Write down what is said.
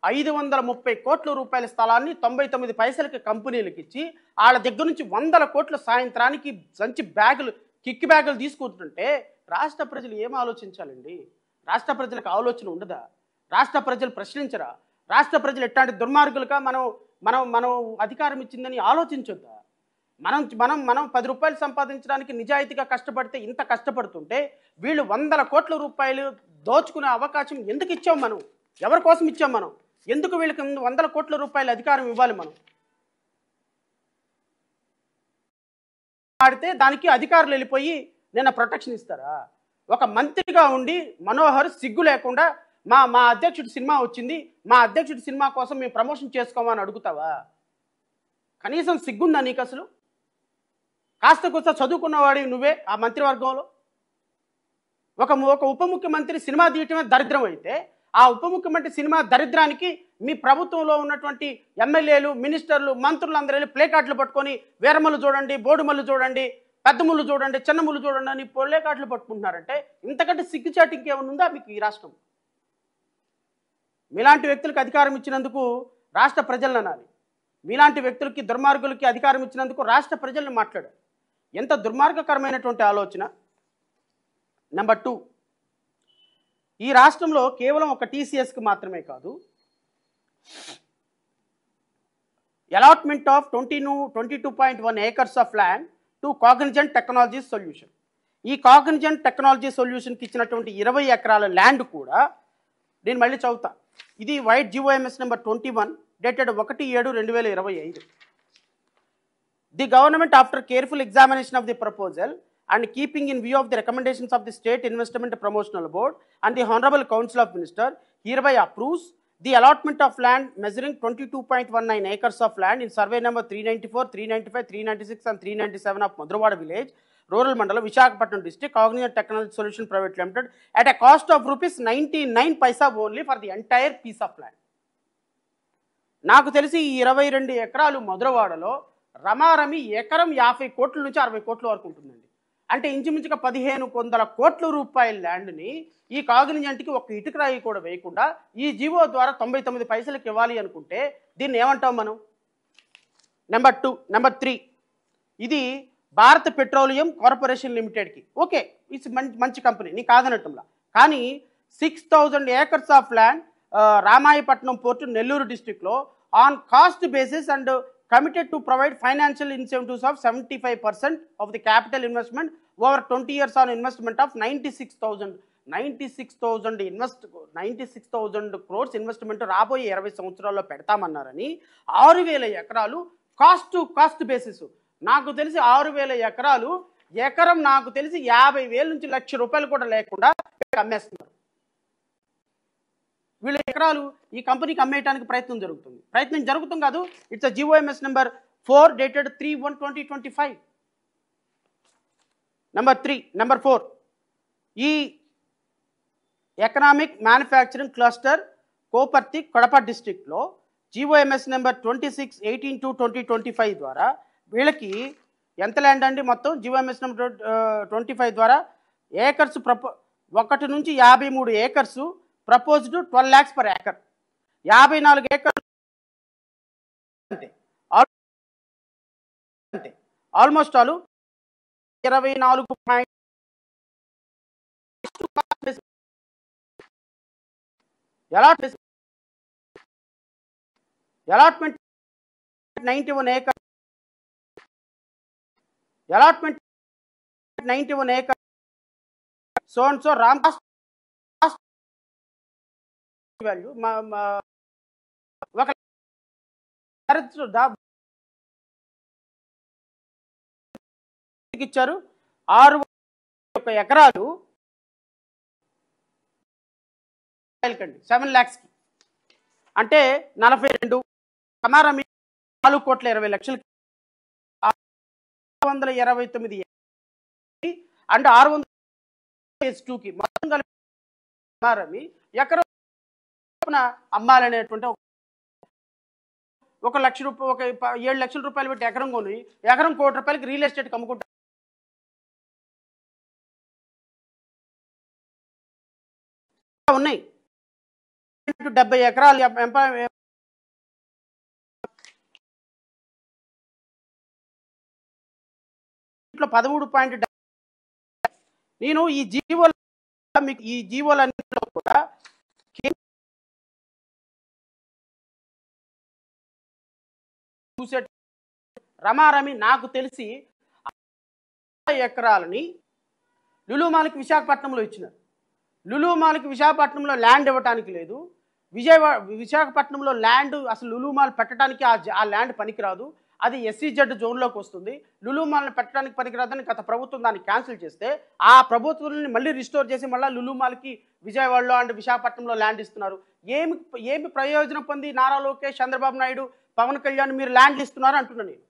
530 కోట్ల రూపాయల స్థలాన్ని 99 పైసలకి కంపెనీలకు ఇచ్చి వాళ్ళ దగ్గర నుంచి 100 కోట్ల సాయంత్రానికి సంచి బ్యాగులు కిక్ బ్యాగులు తీసుకుంటుంటే రాష్ట్ర ప్రజలు ఏం ఆలోచించాలండి? రాష్ట్ర ప్రజలకు ఆలోచన ఉండదా? రాష్ట్ర ప్రజలు ప్రశ్నించరా? రాష్ట్ర ప్రజలు ఎట్లాంటి దుర్మార్గులుగా మనం మనం మనం అధికారం ఇచ్చిందని ఆలోచించొద్దా? మనం మనం మనం 10 రూపాయలు సంపాదించడానికి నిజాయితీగా కష్టపడితే ఇంత కష్టపడుతుంటే వీళ్ళు 100 కోట్ల రూపాయలు దోచుకునే అవకాశం ఎందుకు ఇచ్చాం మనం? ఎవరి కోసం ఇచ్చాం మనం? ఎందుకు వీళ్ళకి 100 కోట్ల రూపాయల అధికారం ఇవ్వాలి మనం? ఆడితే దానికి అధికారులు వెళ్ళిపోయి నిన్న ప్రొటెక్షన్ ఇస్తారా? ఒక మంత్రిగా ఉండి మనోహర్ సిగ్గు లేకుండా మా మా అధ్యక్షుడి సినిమా వచ్చింది, మా అధ్యక్షుడి సినిమా కోసం మేము ప్రమోషన్ చేసుకోమని అడుగుతావా? కనీసం సిగ్గుందా నీకు అసలు? కాస్త కూస్త చదువుకున్నవాడి నువ్వే ఆ మంత్రివర్గంలో. ఒక ఉప ముఖ్యమంత్రి సినిమా తీయటమే దరిద్రం అయితే ఆ ఉప ముఖ్యమంత్రి సినిమా దరిద్రానికి మీ ప్రభుత్వంలో ఉన్నటువంటి ఎమ్మెల్యేలు, మినిస్టర్లు, మంత్రులు అందరూ వెళ్ళి ప్లే కార్డులు పట్టుకొని వీరమల్లు చూడండి, బోడుమల్లు చూడండి, పెద్దముళ్ళు చూడండి, చిన్నముళ్ళు చూడండి అని ప్లే కార్డులు పట్టుకుంటున్నారంటే ఇంతకంటే సిగ్గుచాటు ఇంకేమైనా ఉందా మీకు ఈ రాష్ట్రం? మీలాంటి వ్యక్తులకు అధికారం ఇచ్చినందుకు రాష్ట్ర ప్రజలను అనాలి. మీలాంటి వ్యక్తులకి, దుర్మార్గులకి అధికారం ఇచ్చినందుకు రాష్ట్ర ప్రజలను మాట్లాడారు. ఎంత దుర్మార్గకరమైనటువంటి ఆలోచన. నెంబర్ 2, ఈ రాష్ట్రంలో కేవలం ఒక టీసీఎస్కి మాత్రమే కాదు, allotment of 22.1 acres of land to Cognizant technology solution. ఈ కాగ్నిజెంట్ టెక్నాలజీ సొల్యూషన్కి ఇచ్చినటువంటి 20 ఎకరాల ల్యాండ్ కూడా నేను మళ్ళీ చదువుతా. ఇది white GOMS number 21 dated 1/7/2025. The government, after careful examination of the proposal and keeping in view of the recommendations of the State Investment Promotional Board and the Honorable Council of Ministers, hereby approves the allotment of land measuring 22.19 acres of land in survey number 394, 395, 396 and 397 of Madravada village, rural mandala, Visakhapatnam district, Cognizant Technology Solution Private Limited, at a cost of rupees 99 paisa only for the entire piece of land. నాకు తెలిసి ఈ 22 ఎకరాలు మధురవాడలో రమారమి ఎకరం 50 కోట్ల నుంచి 60 కోట్ల వరకు ఉంటుందండి. అంటే ఇంచుమించుగా 1500 కోట్ల రూపాయల ల్యాండ్ని ఈ కాగ్నిజెంట్కి ఒక ఇటుక రాయి కూడా వేయకుండా ఈ జీవో ద్వారా 99 పైసలకు ఇవ్వాలి అనుకుంటే దీన్ని ఏమంటాం మనం? నెంబర్ 3, ఇది భారత్ పెట్రోలియం కార్పొరేషన్ లిమిటెడ్కి. ఓకే, ఇట్స్ మంచి కంపెనీ, నీ కాదనటంలా. కానీ 6000 acres of land Ramayapatnam port, Nellore డిస్ట్రిక్ట్లో on cost basis and committed to provide financial incentives of 75% of the capital investment over 20 years on investment of 96,000 crores investment రాబోయే 20 సంవత్సరాల్లో పెడతామన్నారని 6000 ఎకరాలు కాస్ట్ బేసిస్. నాకు తెలిసి 6000 ఎకరాలు ఎకరం నాకు తెలిసి 50,000 నుంచి ₹1,00,000 కూడా లేకుండా అమ్మేస్తున్నారు. వీళ్ళ ఎకరాలు ఈ కంపెనీకి అమ్మేయడానికి ప్రయత్నం జరుగుతుంది కాదు. It's GOMS number 4 dated 3/1/2025. Number 4, ఈ economic manufacturing cluster Koparthi, Kadapa డిస్ట్రిక్ట్లో GOMS నెంబర్ 26/18/2025 ద్వారా వీళ్ళకి ఎంత ల్యాండ్ అండి? మొత్తం GOMS నెంబర్ 25 ద్వారా ఏకర్స్ 1 నుంచి 53 acres proposed 12 lakhs per acre. 54 ఏకర్లు అంటే almost all 24. Allotment 91 acres. Allotment 91 acres. So and so Ram value ఒక ఇచ్చారు. 6 ఎకరాలు 7 lakhs అంటే 42 కమారమి 4,20,00,000 629 అంటే 600 మొత్తం కలిపి కమారమి ఎకరం అమ్మాలనేటువంటి ₹1,00,000 ఒక 7 లక్షల రూపాయలు పెట్టి ఎకరం కొని ఎకరం ₹1,00,000 రియల్ ఎస్టేట్కి అమ్ముకుంటా ఉన్నాయి. 70 ఎకరాలు 13. నేను ఈ జీవోల మీకు ఈ జీవోలన్నింటిలో కూడా చూసే రమారమి నాకు తెలిసి ఎకరాలని లులు మాల్కి విశాఖపట్నంలో ఇచ్చినారు. లులు మాల్కి విశాఖపట్నంలో ల్యాండ్ ఇవ్వటానికి లేదు. విశాఖపట్నంలో ల్యాండ్ అసలు లులు మాల్ పెట్టడానికి ఆ ల్యాండ్ పనికిరాదు, అది SEZ జోన్లోకి వస్తుంది. లులు మాల్ని పెట్టడానికి పనికిరాదని గత ప్రభుత్వం దాన్ని క్యాన్సిల్ చేస్తే ఆ ప్రభుత్వాన్ని మళ్ళీ రిస్టోర్ చేసి మళ్ళీ లులు మాల్కి విజయవాడలో అండ్ విశాఖపట్నంలో ల్యాండ్ ఇస్తున్నారు. ఏమి ప్రయోజనం పొంది నారా లోకేష్, చంద్రబాబు నాయుడు, పవన్ కళ్యాణ్ మీరు ల్యాండ్లు ఇస్తున్నారు అంటున్నాను నేను.